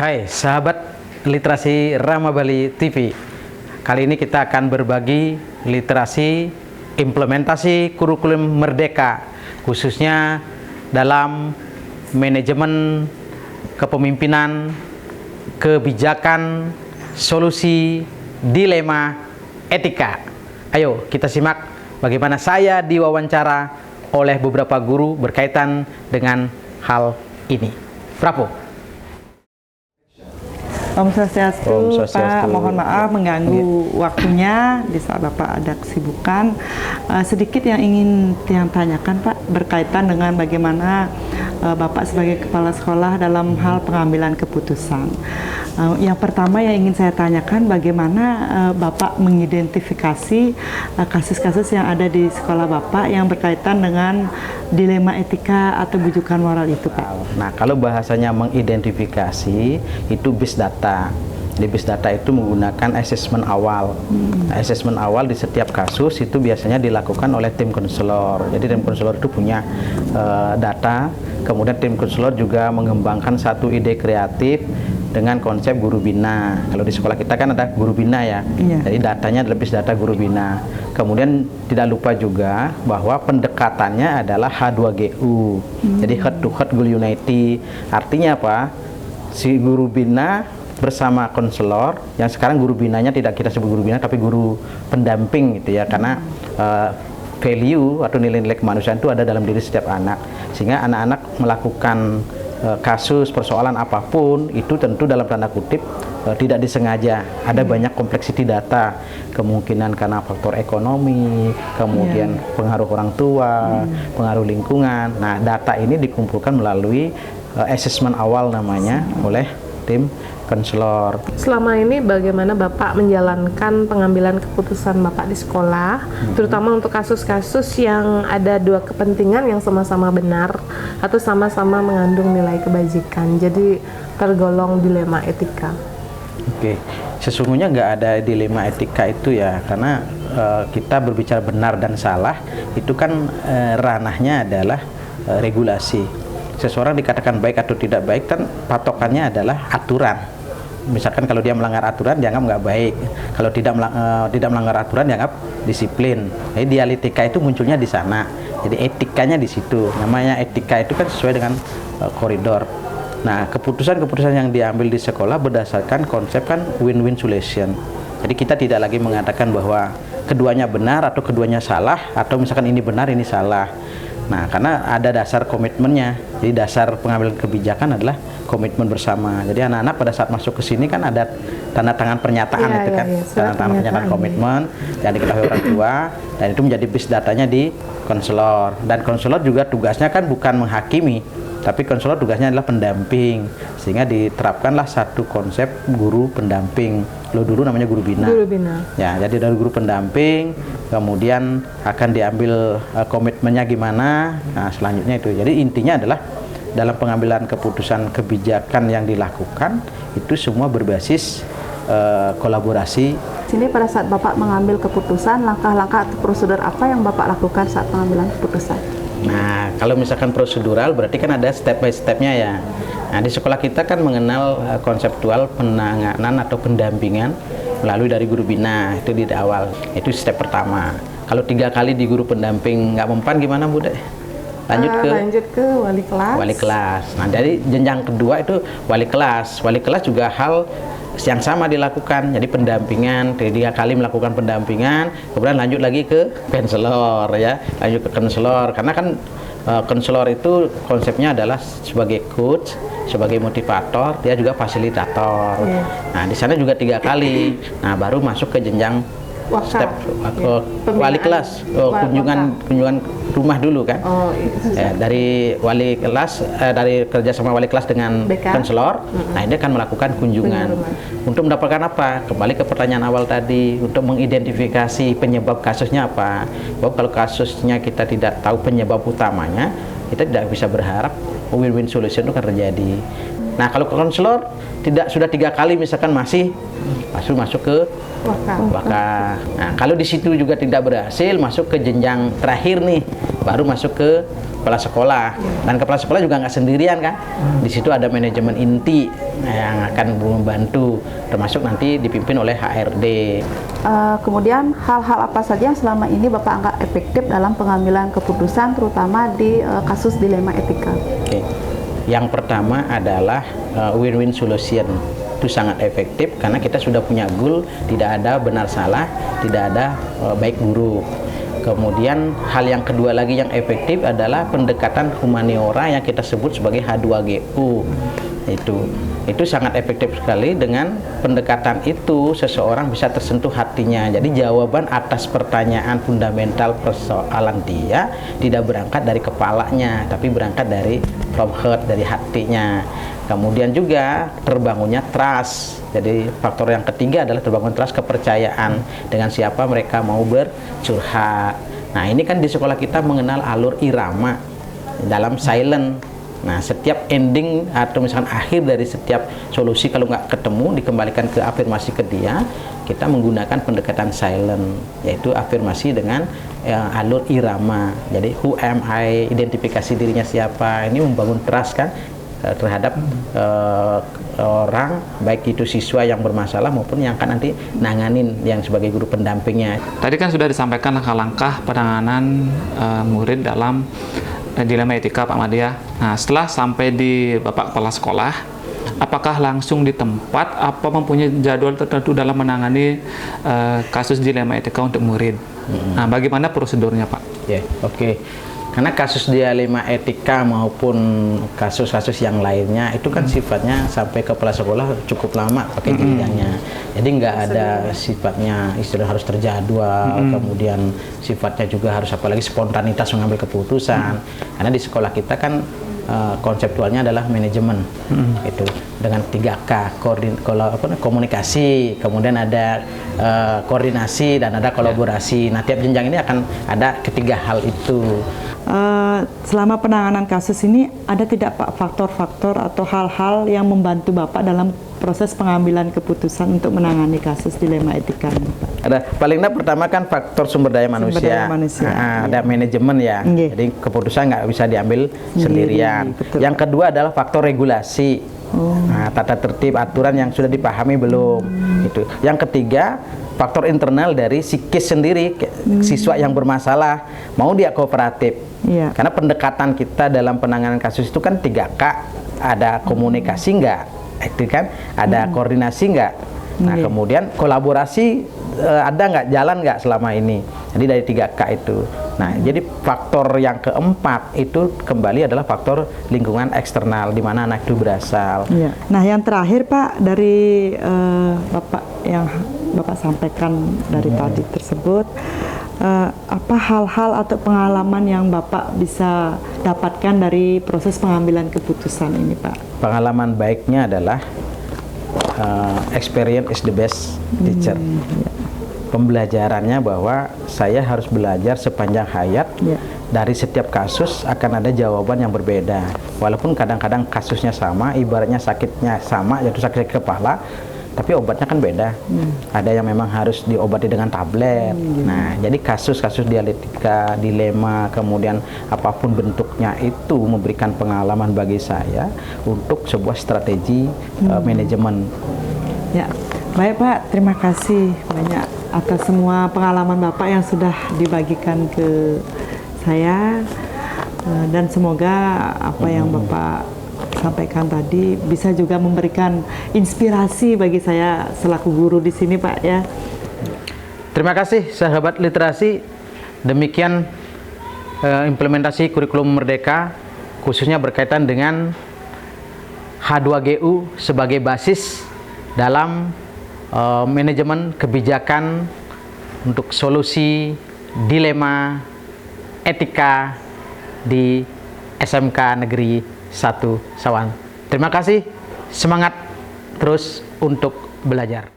Hai sahabat literasi Rama Bali TV. Kali ini kita akan berbagi literasi implementasi kurikulum Merdeka, khususnya dalam manajemen kepemimpinan, kebijakan, solusi, dilema, etika. Ayo kita simak bagaimana saya diwawancara oleh beberapa guru berkaitan dengan hal ini. Prapo. Om Swastiastu, Pak, mohon maaf mengganggu waktunya di saat Bapak ada kesibukan. Sedikit yang ingin Tiang tanyakan, Pak, berkaitan dengan bagaimana Bapak sebagai kepala sekolah dalam hal pengambilan keputusan. Yang pertama yang ingin saya tanyakan, bagaimana Bapak mengidentifikasi kasus-kasus yang ada di sekolah Bapak yang berkaitan dengan dilema etika atau bujukan moral itu, Pak? Nah, kalau bahasanya mengidentifikasi itu based data. Di base data itu menggunakan asesmen awal. Nah, asesmen awal di setiap kasus itu biasanya dilakukan oleh tim konselor. Jadi tim konselor itu punya data, kemudian tim konselor juga mengembangkan satu ide kreatif dengan konsep guru bina. Kalau di sekolah kita kan ada guru bina ya. Jadi datanya lebih data guru bina. Kemudian tidak lupa juga bahwa pendekatannya adalah H2GU. Jadi head to head goal unity. Artinya apa? Si guru bina bersama konselor, yang sekarang guru binanya tidak kita sebut guru bina tapi guru pendamping gitu ya, karena value atau nilai-nilai kemanusiaan itu ada dalam diri setiap anak, sehingga anak-anak melakukan kasus persoalan apapun itu tentu dalam tanda kutip tidak disengaja. Ada banyak kompleksiti data, kemungkinan karena faktor ekonomi, kemudian pengaruh orang tua, pengaruh lingkungan. Nah, data ini dikumpulkan melalui asesmen awal namanya oleh tim konselor. Selama ini bagaimana Bapak menjalankan pengambilan keputusan Bapak di sekolah, terutama untuk kasus-kasus yang ada dua kepentingan yang sama-sama benar atau sama-sama mengandung nilai kebajikan, jadi tergolong dilema etika? Oke, sesungguhnya nggak ada dilema etika itu ya, karena kita berbicara benar dan salah itu kan ranahnya adalah regulasi. Seseorang dikatakan baik atau tidak baik kan patokannya adalah aturan. Misalkan kalau dia melanggar aturan dianggap nggak baik, kalau tidak melanggar aturan dianggap disiplin. Jadi dialektika itu munculnya di sana. Jadi etikanya di situ. Namanya etika itu kan sesuai dengan koridor. Nah, keputusan-keputusan yang diambil di sekolah berdasarkan konsep kan win-win solution. Jadi kita tidak lagi mengatakan bahwa keduanya benar atau keduanya salah, atau misalkan ini benar ini salah. Nah, karena ada dasar komitmennya. Jadi dasar pengambilan kebijakan adalah komitmen bersama. Jadi anak-anak pada saat masuk ke sini kan ada tanda tangan pernyataan itu kan, tanda tangan pernyataan komitmen yang diketahui orang tua, dan itu menjadi base datanya di konselor. Dan konselor juga tugasnya kan bukan menghakimi, tapi konselor tugasnya adalah pendamping, sehingga diterapkanlah satu konsep guru pendamping. Lo dulu namanya guru bina. Guru bina. Ya, jadi dari guru pendamping, kemudian akan diambil komitmennya gimana. Nah, selanjutnya itu. Jadi intinya adalah dalam pengambilan keputusan kebijakan yang dilakukan itu semua berbasis kolaborasi. Sini pada saat Bapak mengambil keputusan, langkah-langkah atau prosedur apa yang Bapak lakukan saat pengambilan keputusan? Nah, kalau misalkan prosedural berarti kan ada step by stepnya ya. Nah, di sekolah kita kan mengenal konseptual penanganan atau pendampingan melalui dari guru bina, itu di awal. Itu step pertama. Kalau 3 kali di guru pendamping nggak mempan gimana Bu deh? Lanjut ke wali kelas. Wali kelas. Nah, dari jenjang kedua itu wali kelas. Wali kelas juga hal yang sama dilakukan, jadi pendampingan, 3 kali melakukan pendampingan, kemudian lanjut lagi ke konselor ya, lanjut ke konselor, karena kan konselor itu konsepnya adalah sebagai coach, sebagai motivator, dia juga fasilitator. Nah, di sana juga 3 kali. Nah, baru masuk ke jenjang step wali kelas, kunjungan rumah dulu kan. Dari wali kelas, dari kerja sama wali kelas dengan konselor, nah ini akan melakukan kunjungan untuk mendapatkan apa? Kembali ke pertanyaan awal tadi, untuk mengidentifikasi penyebab kasusnya apa. Bahwa kalau kasusnya kita tidak tahu penyebab utamanya, kita tidak bisa berharap win-win solution itu akan terjadi. Nah, kalau konselor sudah 3 kali misalkan masih masuk ke waka. Nah, kalau di situ juga tidak berhasil, masuk ke jenjang terakhir nih, baru masuk ke kepala sekolah. Dan kepala sekolah juga nggak sendirian kan, di situ ada manajemen inti yang akan membantu, termasuk nanti dipimpin oleh HRD. Kemudian hal-hal apa saja yang selama ini Bapak anggap efektif dalam pengambilan keputusan, terutama di kasus dilema etika? Oke. Yang pertama adalah win-win solution. Itu sangat efektif karena kita sudah punya goal, tidak ada benar salah, tidak ada baik buruk. Kemudian hal yang kedua lagi yang efektif adalah pendekatan humaniora yang kita sebut sebagai H2GU. Itu sangat efektif sekali. Dengan pendekatan itu seseorang bisa tersentuh hatinya. Jadi jawaban atas pertanyaan fundamental persoalan dia tidak berangkat dari kepalanya, tapi berangkat dari from heart, dari hatinya. Kemudian juga terbangunnya trust. Jadi faktor yang ketiga adalah terbangun trust, kepercayaan dengan siapa mereka mau bercurhat. Nah, ini kan di sekolah kita mengenal alur irama dalam silent. Nah, setiap ending atau misalkan akhir dari setiap solusi kalau nggak ketemu dikembalikan ke afirmasi ke dia, kita menggunakan pendekatan silent, yaitu afirmasi dengan alur irama. Jadi who am I, identifikasi dirinya siapa, ini membangun trust kan terhadap orang, baik itu siswa yang bermasalah maupun yang akan nanti nanganin yang sebagai guru pendampingnya. Tadi kan sudah disampaikan langkah-langkah penanganan murid dalam dilema etika Pak Made ya. Nah, setelah sampai di Bapak Kepala Sekolah, apakah langsung di tempat apa mempunyai jadwal tertentu dalam menangani kasus dilema etika untuk murid? Nah, bagaimana prosedurnya Pak? Oke. Karena kasus dilema etika maupun kasus-kasus yang lainnya itu kan sifatnya sampai ke kepala sekolah cukup lama pakai jenjangnya. Jadi nggak ada sifatnya istilah harus terjadwal, kemudian sifatnya juga harus apalagi spontanitas mengambil keputusan. Karena di sekolah kita kan konseptualnya adalah manajemen, itu dengan 3K, komunikasi, kemudian ada koordinasi dan ada kolaborasi. Nah, tiap jenjang ini akan ada ketiga hal itu. Selama penanganan kasus ini ada tidak Pak faktor-faktor atau hal-hal yang membantu Bapak dalam proses pengambilan keputusan untuk menangani kasus dilema etika ini? Ada paling pertama kan faktor sumber daya manusia. Ada manajemen ya. Jadi keputusan nggak bisa diambil sendirian. Betul. Yang kedua adalah faktor regulasi. Nah, tata tertib aturan yang sudah dipahami belum itu. Yang ketiga faktor internal dari psikis sendiri siswa yang bermasalah, mau dia kooperatif. Karena pendekatan kita dalam penanganan kasus itu kan 3K, ada komunikasi nggak, itu kan, ada koordinasi nggak. Nah, kemudian kolaborasi ada nggak, jalan nggak selama ini. Jadi dari 3K itu. Nah, jadi faktor yang keempat itu kembali adalah faktor lingkungan eksternal di mana anak itu berasal. Nah, yang terakhir Pak, dari Bapak yang Bapak sampaikan dari tadi tersebut, apa hal-hal atau pengalaman yang Bapak bisa dapatkan dari proses pengambilan keputusan ini Pak? Pengalaman baiknya adalah experience is the best teacher. Pembelajarannya bahwa saya harus belajar sepanjang hayat. Dari setiap kasus akan ada jawaban yang berbeda. Walaupun kadang-kadang kasusnya sama, ibaratnya sakitnya sama, yaitu sakit kepala, tapi obatnya kan beda. Ada yang memang harus diobati dengan tablet. Nah, jadi kasus-kasus dialektika, dilema, kemudian apapun bentuknya itu memberikan pengalaman bagi saya untuk sebuah strategi manajemen. Baik Pak, terima kasih banyak atas semua pengalaman Bapak yang sudah dibagikan ke saya, dan semoga apa yang Bapak sampaikan tadi bisa juga memberikan inspirasi bagi saya selaku guru di sini Pak ya. Terima kasih sahabat literasi. Demikian implementasi kurikulum Merdeka khususnya berkaitan dengan H2GU sebagai basis dalam manajemen kebijakan untuk solusi dilema etika di SMK Negeri 1 Sawan. Terima kasih, semangat terus untuk belajar.